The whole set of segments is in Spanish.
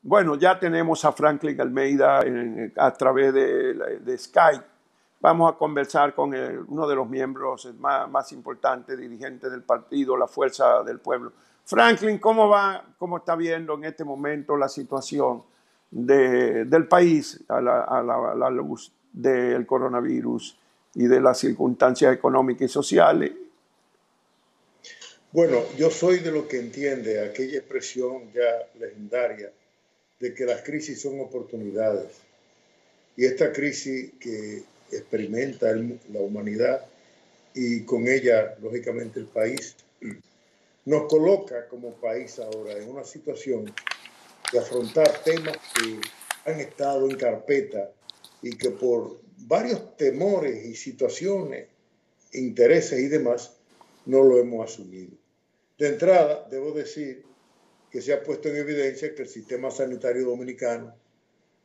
Bueno, ya tenemos a Franklin Almeida a través de Skype. Vamos a conversar con uno de los miembros más importantes, dirigentes del partido, la Fuerza del Pueblo. Franklin, ¿cómo va? ¿Cómo está viendo en este momento la situación del país a la luz del coronavirus y de las circunstancias económicas y sociales? Bueno, yo soy de lo que entiende aquella expresión ya legendaria de que las crisis son oportunidades. Y esta crisis que experimenta la humanidad y con ella, lógicamente, el país, nos coloca como país ahora en una situación de afrontar temas que han estado en carpeta y que por varios temores y situaciones, intereses y demás, no lo hemos asumido. De entrada, debo decir que se ha puesto en evidencia que el sistema sanitario dominicano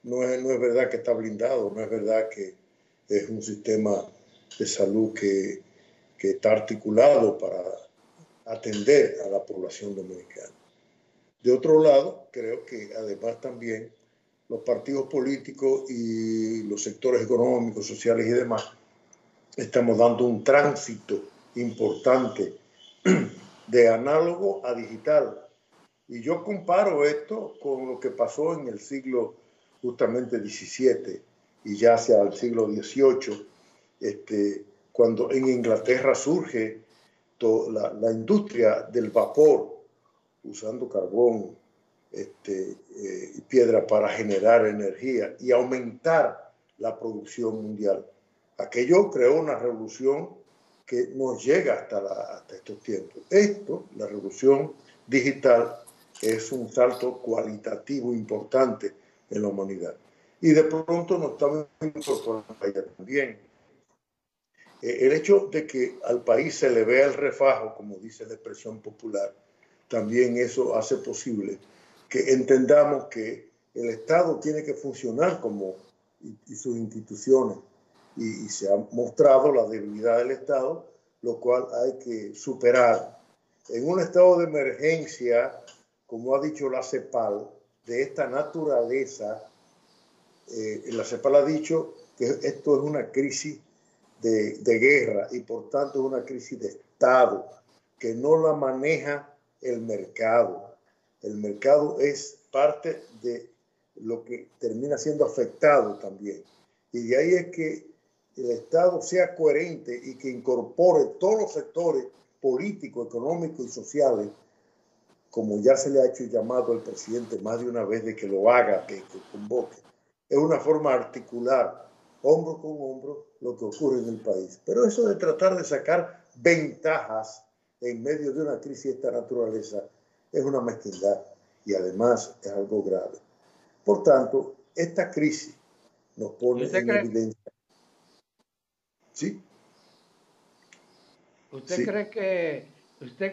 no es verdad que está blindado, no es verdad que es un sistema de salud que está articulado para atender a la población dominicana. De otro lado, creo que además también los partidos políticos y los sectores económicos, sociales y demás estamos dando un tránsito importante de análogo a digital. Y yo comparo esto con lo que pasó en el siglo justamente XVII y ya hacia el siglo XVIII, cuando en Inglaterra surge la industria del vapor, usando carbón y piedra para generar energía y aumentar la producción mundial. Aquello creó una revolución que nos llega hasta estos tiempos. La revolución digital, es un salto cualitativo importante en la humanidad. Y de pronto nos estamos incorporando a ella también. El hecho de que al país se le vea el refajo, como dice la expresión popular, también eso hace posible que entendamos que el Estado tiene que funcionar y sus instituciones, y se ha mostrado la debilidad del Estado, lo cual hay que superar. En un estado de emergencia, como ha dicho la CEPAL, de esta naturaleza, la CEPAL ha dicho que esto es una crisis de guerra y por tanto es una crisis de Estado, que no la maneja el mercado. El mercado es parte de lo que termina siendo afectado también. Y de ahí es que el Estado sea coherente y que incorpore todos los sectores políticos, económicos y sociales, como ya se le ha hecho llamado al presidente más de una vez de que lo haga, que convoque. Es una forma de articular hombro con hombro lo que ocurre en el país. Pero eso de tratar de sacar ventajas en medio de una crisis de esta naturaleza es una mezquindad y además es algo grave. Por tanto, esta crisis nos pone en evidencia. ¿Sí? ¿Usted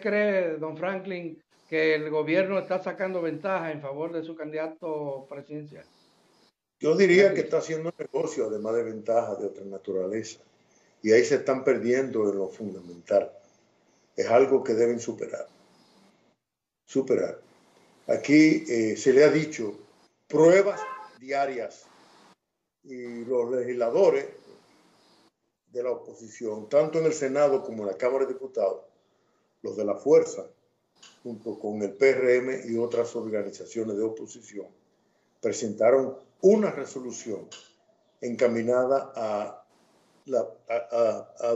cree, don Franklin, que el gobierno está sacando ventaja en favor de su candidato presidencial? Yo diría que está haciendo negocio, además de ventajas de otra naturaleza. Y ahí se están perdiendo en lo fundamental. Es algo que deben superar. Aquí se le ha dicho pruebas diarias y los legisladores de la oposición, tanto en el Senado como en la Cámara de Diputados, los de la Fuerza, junto con el PRM y otras organizaciones de oposición, presentaron una resolución encaminada a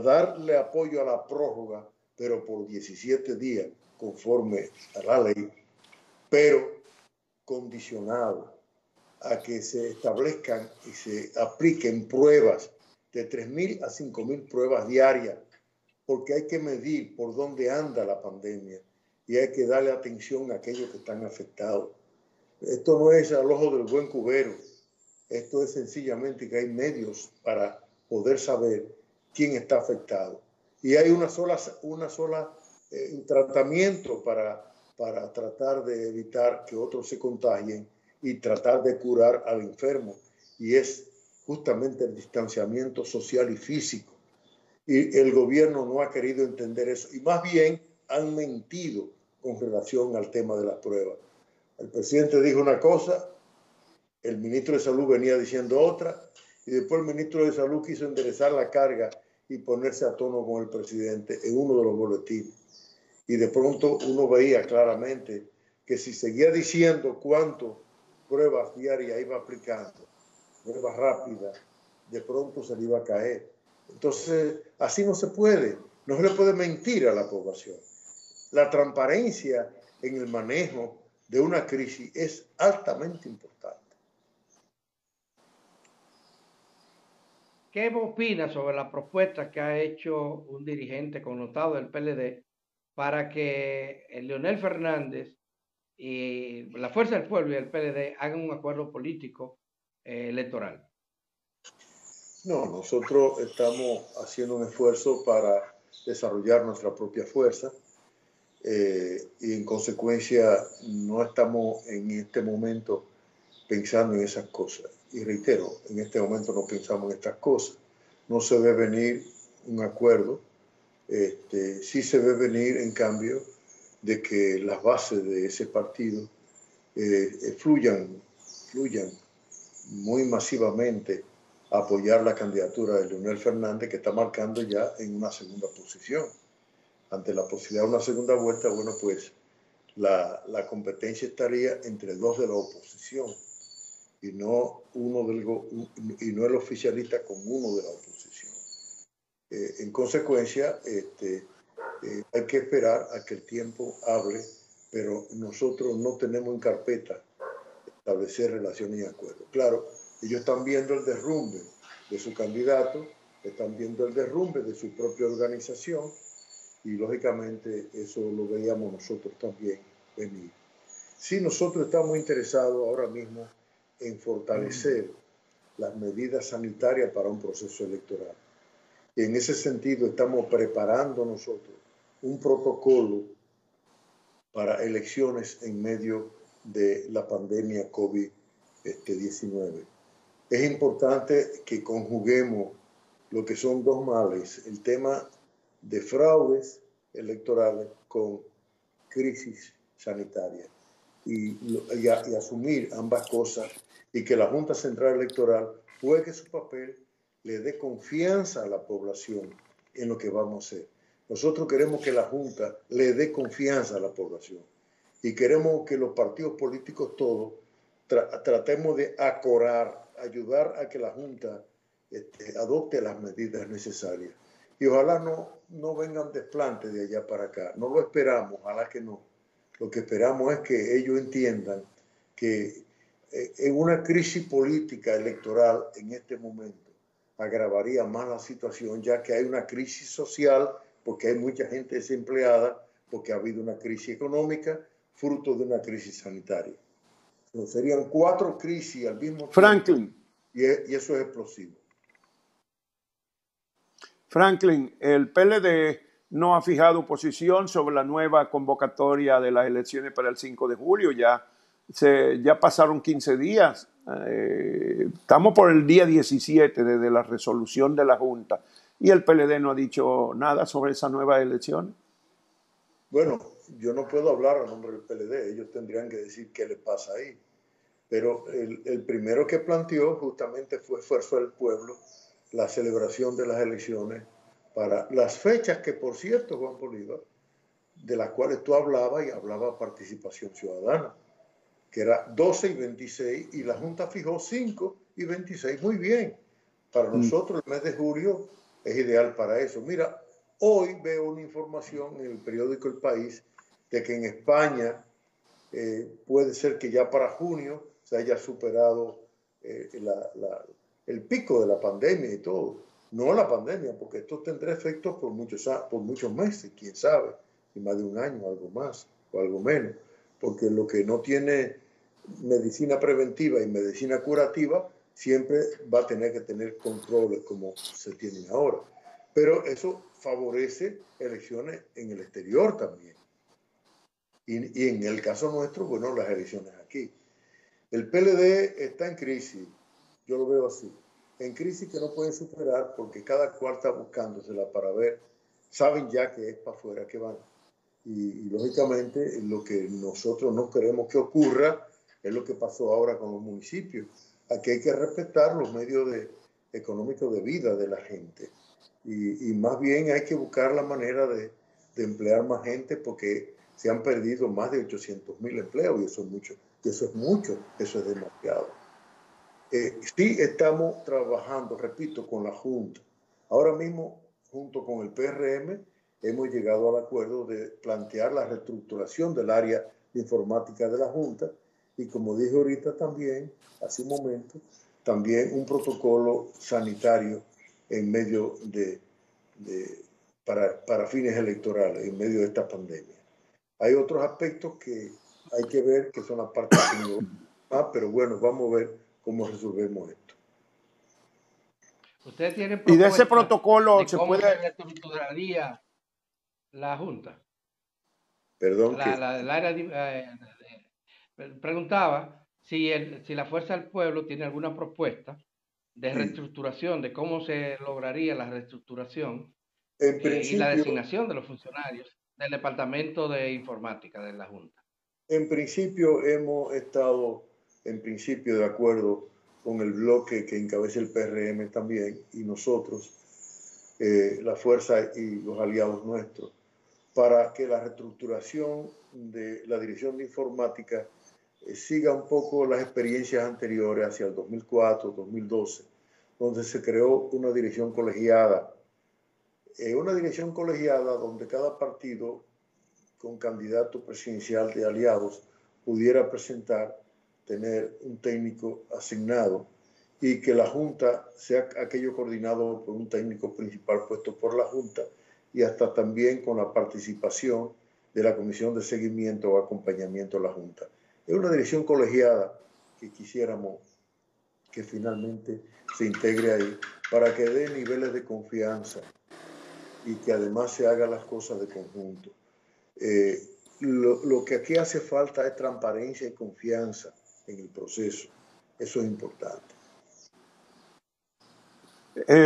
darle apoyo a la prórroga, pero por 17 días, conforme a la ley, pero condicionado a que se establezcan y se apliquen pruebas de 3.000 a 5.000 pruebas diarias, porque hay que medir por dónde anda la pandemia y hay que darle atención a aquellos que están afectados. Esto no es al ojo del buen cubero, esto es sencillamente que hay medios para poder saber quién está afectado. Y hay un tratamiento para tratar de evitar que otros se contagien y tratar de curar al enfermo. Y es justamente el distanciamiento social y físico. Y el gobierno no ha querido entender eso. Y más bien han mentido con relación al tema de las pruebas. El presidente dijo una cosa, el ministro de Salud venía diciendo otra, y después el ministro de Salud quiso enderezar la carga y ponerse a tono con el presidente en uno de los boletines. Y de pronto uno veía claramente que si seguía diciendo cuánto pruebas diarias iba aplicando, pruebas rápidas, de pronto se le iba a caer. Entonces, así no se puede. No se le puede mentir a la población. La transparencia en el manejo de una crisis es altamente importante. ¿Qué opina sobre la propuesta que ha hecho un dirigente connotado del PLD para que Leonel Fernández y la Fuerza del Pueblo y el PLD hagan un acuerdo político electoral? No, nosotros estamos haciendo un esfuerzo para desarrollar nuestra propia fuerza y en consecuencia no estamos en este momento pensando en esas cosas. Y reitero, en este momento no pensamos en estas cosas. No se ve venir un acuerdo. Sí se ve venir, en cambio, de que las bases de ese partido fluyan muy masivamente a apoyar la candidatura de Leonel Fernández, que está marcando ya en una segunda posición. Ante la posibilidad de una segunda vuelta, bueno, pues la competencia estaría entre dos de la oposición y no el oficialista con uno de la oposición. En consecuencia, hay que esperar a que el tiempo hable, pero nosotros no tenemos en carpeta establecer relaciones y acuerdos. Claro, ellos están viendo el derrumbe de su candidato, están viendo el derrumbe de su propia organización y lógicamente eso lo veíamos nosotros también venir. Sí, nosotros estamos interesados ahora mismo en fortalecer las medidas sanitarias para un proceso electoral. Y en ese sentido estamos preparando nosotros un protocolo para elecciones en medio de la pandemia COVID-19. Es importante que conjuguemos lo que son dos males, el tema de fraudes electorales con crisis sanitaria y asumir ambas cosas y que la Junta Central Electoral juegue su papel, le dé confianza a la población en lo que vamos a hacer. Nosotros queremos que la Junta le dé confianza a la población y queremos que los partidos políticos todos tratemos de acorar, ayudar a que la Junta adopte las medidas necesarias. Y ojalá no vengan desplantes de allá para acá. No lo esperamos, ojalá que no. Lo que esperamos es que ellos entiendan que en una crisis política electoral en este momento agravaría más la situación, ya que hay una crisis social, porque hay mucha gente desempleada, porque ha habido una crisis económica, fruto de una crisis sanitaria. Entonces, serían 4 crisis al mismo tiempo. Franklin. Y eso es explosivo. Franklin, el PLD no ha fijado posición sobre la nueva convocatoria de las elecciones para el 5 de julio. Ya pasaron 15 días. Estamos por el día 17 desde la resolución de la Junta. Y el PLD no ha dicho nada sobre esa nueva elección. Bueno, yo no puedo hablar a nombre del PLD. Ellos tendrían que decir qué le pasa ahí. Pero el primero que planteó justamente fue Fuerza del Pueblo, la celebración de las elecciones para las fechas que, por cierto, Juan Bolívar, de las cuales tú hablabas y hablaba participación ciudadana, que era 12 y 26, y la Junta fijó 5 y 26. Muy bien. Para nosotros el mes de julio es ideal para eso. Mira, hoy veo una información en el periódico El País de que en España puede ser que ya para junio se haya superado el pico de la pandemia y todo. No la pandemia, porque esto tendrá efectos por muchos meses, quién sabe, y más de un año, algo más o algo menos, porque lo que no tiene medicina preventiva y medicina curativa siempre va a tener que tener controles como se tienen ahora. Pero eso favorece elecciones en el exterior también. Y en el caso nuestro, bueno, las elecciones aquí. El PLD está en crisis, yo lo veo así, en crisis que no pueden superar porque cada cual está buscándosela para ver, saben ya que es para afuera que van. Y lógicamente lo que nosotros no queremos que ocurra es lo que pasó ahora con los municipios. Aquí hay que respetar los medios económicos de vida de la gente. Y más bien hay que buscar la manera de emplear más gente porque se han perdido más de 800.000 empleos y eso es mucho, eso es demasiado. Sí estamos trabajando, repito, con la Junta. Ahora mismo, junto con el PRM, hemos llegado al acuerdo de plantear la reestructuración del área de informática de la Junta y, como dije ahorita también, hace un momento, también un protocolo sanitario en medio para fines electorales, en medio de esta pandemia. Hay otros aspectos que hay que ver, que son la parte tecnológica, pero bueno, vamos a ver cómo resolvemos esto. ¿Ustedes tienen Y de ese propuestas protocolo de se cómo se puede... reestructuraría la Junta? Perdón, El área preguntaba si la Fuerza del Pueblo tiene alguna propuesta de sí. reestructuración, de cómo se lograría la reestructuración En y la principio, designación de los funcionarios del Departamento de Informática de la Junta. en principio hemos estado de acuerdo con el bloque que encabeza el PRM también y nosotros, la fuerza y los aliados nuestros, para que la reestructuración de la Dirección de Informática siga un poco las experiencias anteriores hacia el 2004, 2012, donde se creó una dirección colegiada donde cada partido con candidato presidencial de aliados pudiera tener un técnico asignado y que la Junta sea aquello coordinado por un técnico principal puesto por la Junta y hasta también con la participación de la Comisión de Seguimiento o Acompañamiento a la Junta. Es una dirección colegiada que quisiéramos que finalmente se integre ahí para que dé niveles de confianza y que además se hagan las cosas de conjunto. Lo que aquí hace falta es transparencia y confianza en el proceso. Eso es importante.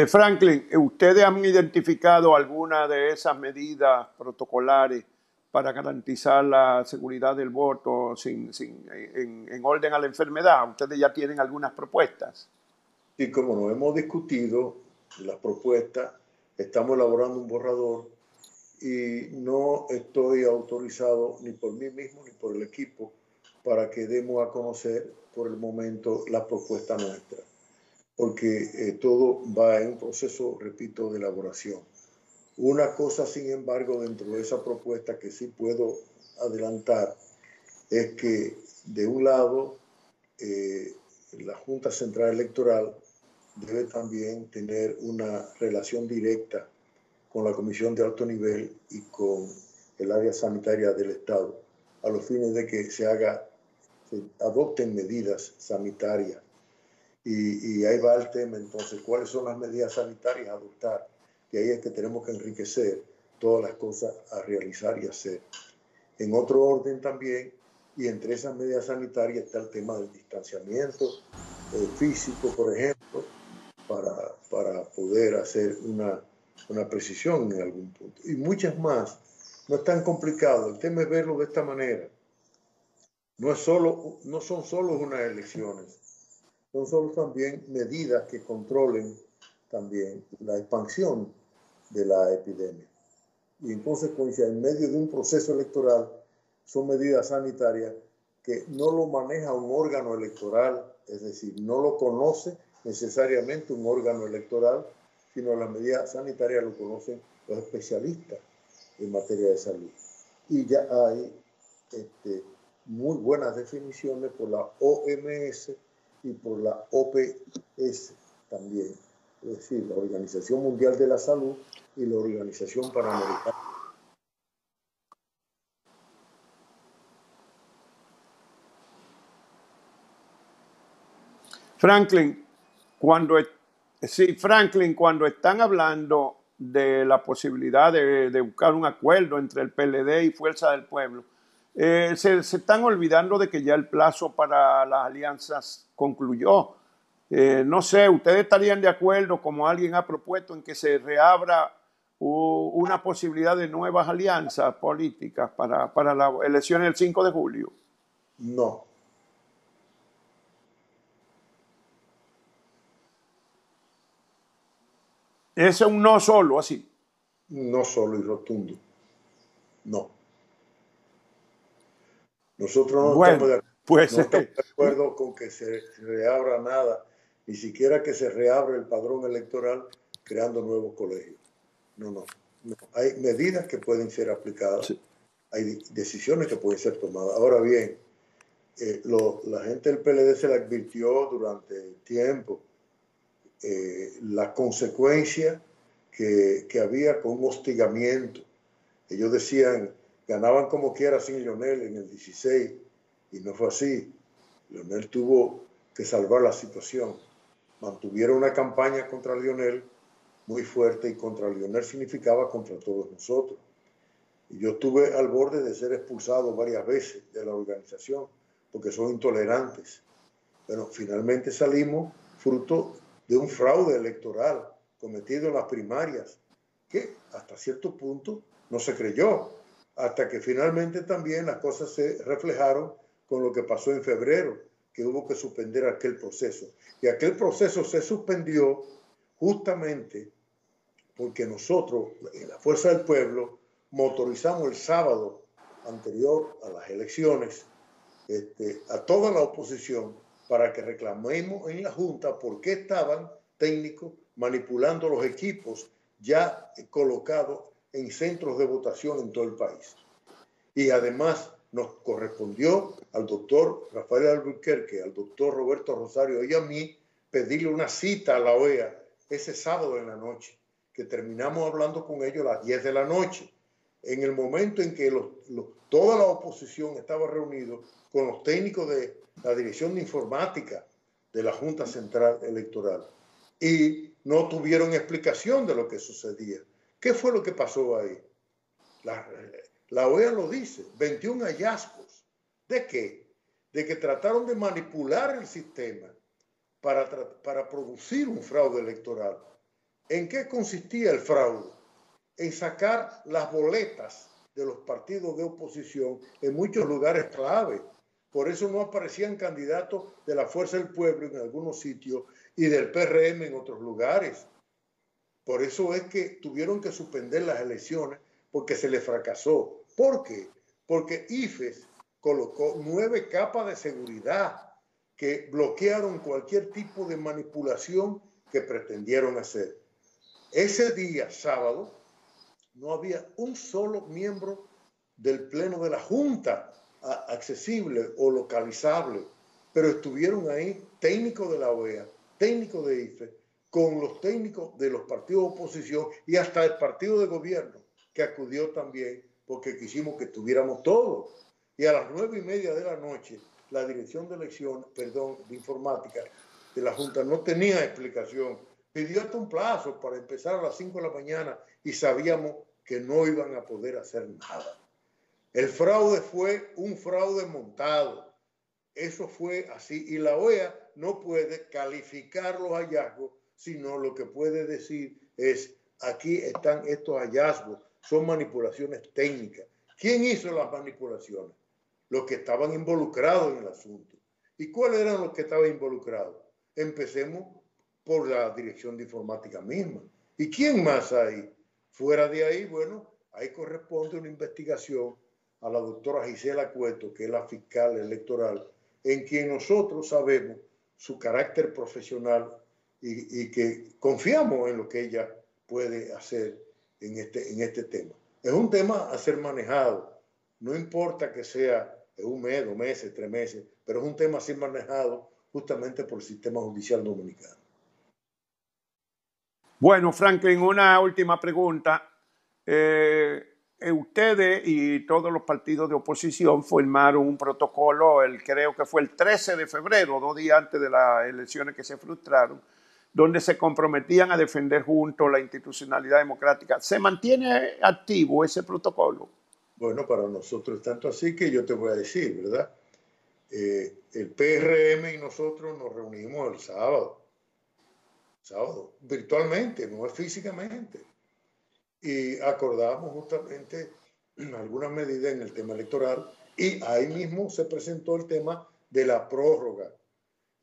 Franklin, ¿ustedes han identificado alguna de esas medidas protocolares para garantizar la seguridad del voto en orden a la enfermedad? ¿Ustedes ya tienen algunas propuestas? Sí, como nos hemos discutido las propuestas, estamos elaborando un borrador y no estoy autorizado ni por mí mismo ni por el equipo para que demos a conocer por el momento la propuesta nuestra, porque todo va en un proceso, repito, de elaboración. Una cosa, sin embargo, dentro de esa propuesta que sí puedo adelantar es que, de un lado, la Junta Central Electoral debe también tener una relación directa con la Comisión de Alto Nivel y con el área sanitaria del Estado, a los fines de que se adopten medidas sanitarias. Y ahí va el tema, entonces, ¿cuáles son las medidas sanitarias a adoptar? Y ahí es que tenemos que enriquecer todas las cosas a realizar y hacer. En otro orden también, y entre esas medidas sanitarias está el tema del distanciamiento físico, por ejemplo, para poder hacer una precisión en algún punto. Y muchas más. No es tan complicado. El tema es verlo de esta manera. No son solo unas elecciones. Son solo también medidas que controlen también la expansión de la epidemia. Y en consecuencia, en medio de un proceso electoral, son medidas sanitarias que no lo maneja un órgano electoral, es decir, no lo conoce necesariamente un órgano electoral, sino las medidas sanitarias lo conocen los especialistas en materia de salud. Y ya hay muy buenas definiciones por la OMS y por la OPS también, es decir, la Organización Mundial de la Salud y la Organización Panamericana. Franklin, cuando están hablando de la posibilidad de buscar un acuerdo entre el PLD y Fuerza del Pueblo, se están olvidando de que ya el plazo para las alianzas concluyó. No sé, ¿ustedes estarían de acuerdo, como alguien ha propuesto, en que se reabra una posibilidad de nuevas alianzas políticas para las elecciones del 5 de julio? No. Ese es un no solo, así. No solo y rotundo. No. Nosotros no Bueno, pues no estamos de acuerdo con que se reabra nada, ni siquiera que se reabra el padrón electoral creando nuevos colegios. No. Hay medidas que pueden ser aplicadas, sí. Hay decisiones que pueden ser tomadas. Ahora bien, la gente del PLD se le advirtió durante el tiempo la consecuencia que había con un hostigamiento. Ellos decían, ganaban como quiera sin Leonel en el 16, y no fue así. Leonel tuvo que salvar la situación. Mantuvieron una campaña contra Leonel muy fuerte, y contra Leonel significaba contra todos nosotros. Y yo estuve al borde de ser expulsado varias veces de la organización porque son intolerantes. Bueno, finalmente salimos fruto de un fraude electoral cometido en las primarias, que hasta cierto punto no se creyó, hasta que finalmente también las cosas se reflejaron con lo que pasó en febrero, que hubo que suspender aquel proceso. Y aquel proceso se suspendió justamente porque nosotros, en la Fuerza del Pueblo, motorizamos el sábado anterior a las elecciones a toda la oposición para que reclamemos en la Junta por qué estaban técnicos manipulando los equipos ya colocados en centros de votación en todo el país. Y además nos correspondió al doctor Rafael Albuquerque, al doctor Roberto Rosario y a mí pedirle una cita a la OEA ese sábado en la noche, que terminamos hablando con ellos a las 10 de la noche, en el momento en que toda la oposición estaba reunida con los técnicos de la Dirección de Informática de la Junta Central Electoral, y no tuvieron explicación de lo que sucedía. ¿Qué fue lo que pasó ahí? La OEA lo dice, 21 hallazgos. ¿De qué? De que trataron de manipular el sistema para producir un fraude electoral. ¿En qué consistía el fraude? En sacar las boletas de los partidos de oposición en muchos lugares clave. Por eso no aparecían candidatos de la Fuerza del Pueblo en algunos sitios y del PRM en otros lugares. Por eso es que tuvieron que suspender las elecciones, porque se les fracasó. ¿Por qué? Porque IFES colocó 9 capas de seguridad que bloquearon cualquier tipo de manipulación que pretendieron hacer. Ese día, sábado, no había un solo miembro del Pleno de la Junta accesible o localizable, pero estuvieron ahí técnicos de la OEA, técnicos de IFE, con los técnicos de los partidos de oposición y hasta el partido de gobierno, que acudió también porque quisimos que estuviéramos todos. Y a las 9:30 de la noche, la Dirección de de Informática de la Junta no tenía explicación. Pidió hasta un plazo para empezar a las 5 de la mañana y sabíamos que no iban a poder hacer nada. El fraude fue un fraude montado. Eso fue así. Y la OEA no puede calificar los hallazgos, sino lo que puede decir es, aquí están estos hallazgos, son manipulaciones técnicas. ¿Quién hizo las manipulaciones? Los que estaban involucrados en el asunto. ¿Y cuáles eran los que estaban involucrados? Empecemos por la Dirección de Informática misma. ¿Y quién más hay? Fuera de ahí, bueno, ahí corresponde una investigación a la doctora Gisela Cueto, que es la fiscal electoral, en quien nosotros sabemos su carácter profesional y que confiamos en lo que ella puede hacer en este tema. Es un tema a ser manejado, no importa que sea un mes, 2 meses, 3 meses, pero es un tema a ser manejado justamente por el sistema judicial dominicano. Bueno, Franklin, una última pregunta. Ustedes y todos los partidos de oposición firmaron un protocolo, creo que fue el 13 de febrero, 2 días antes de las elecciones que se frustraron, donde se comprometían a defender juntos la institucionalidad democrática. ¿Se mantiene activo ese protocolo? Bueno, para nosotros es tanto así que yo te voy a decir, ¿verdad? El PRM y nosotros nos reunimos el sábado, virtualmente, no es físicamente. y acordamos justamente algunas medidas en el tema electoral y ahí mismo se presentó el tema de la prórroga.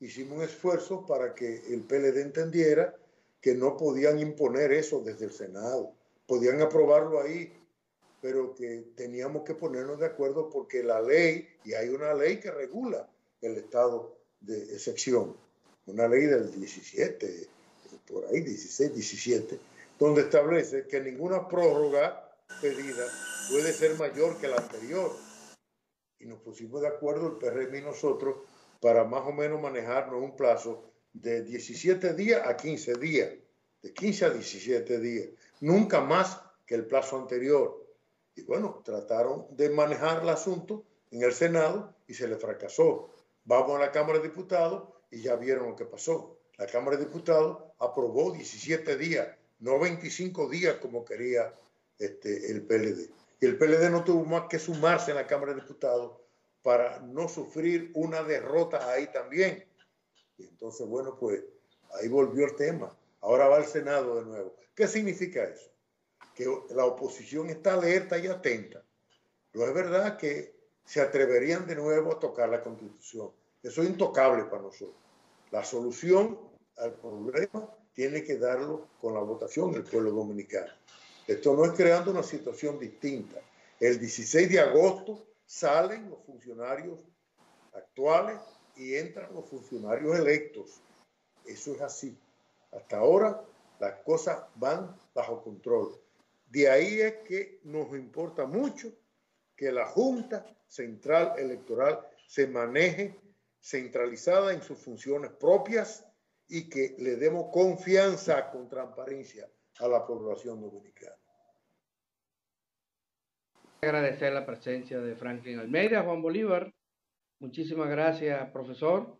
Hicimos un esfuerzo para que el PLD entendiera que no podían imponer eso desde el Senado, podían aprobarlo ahí, pero que teníamos que ponernos de acuerdo porque la ley, y hay una ley que regula el estado de excepción, una ley del 17, por ahí 16, 17, donde establece que ninguna prórroga pedida puede ser mayor que la anterior. Y nos pusimos de acuerdo el PRM y nosotros para más o menos manejarnos un plazo de 17 días a 15 días, de 15 a 17 días, nunca más que el plazo anterior. Y bueno, trataron de manejar el asunto en el Senado y se le fracasó. Vamos a la Cámara de Diputados y ya vieron lo que pasó. La Cámara de Diputados aprobó 17 días, no 25 días como quería el PLD. Y el PLD no tuvo más que sumarse en la Cámara de Diputados para no sufrir una derrota ahí también. Y entonces, bueno, pues ahí volvió el tema. Ahora va al Senado de nuevo. ¿Qué significa eso? Que la oposición está alerta y atenta. No es verdad que se atreverían de nuevo a tocar la Constitución. Eso es intocable para nosotros. La solución al problema tiene que darlo con la votación del pueblo dominicano. Esto no es creando una situación distinta. El 16 de agosto salen los funcionarios actuales y entran los funcionarios electos. Eso es así. Hasta ahora las cosas van bajo control. De ahí es que nos importa mucho que la Junta Central Electoral se maneje centralizada en sus funciones propias y que le demos confianza con transparencia a la población dominicana. Agradecer la presencia de Franklin Almeida, Juan Bolívar. Muchísimas gracias, profesor.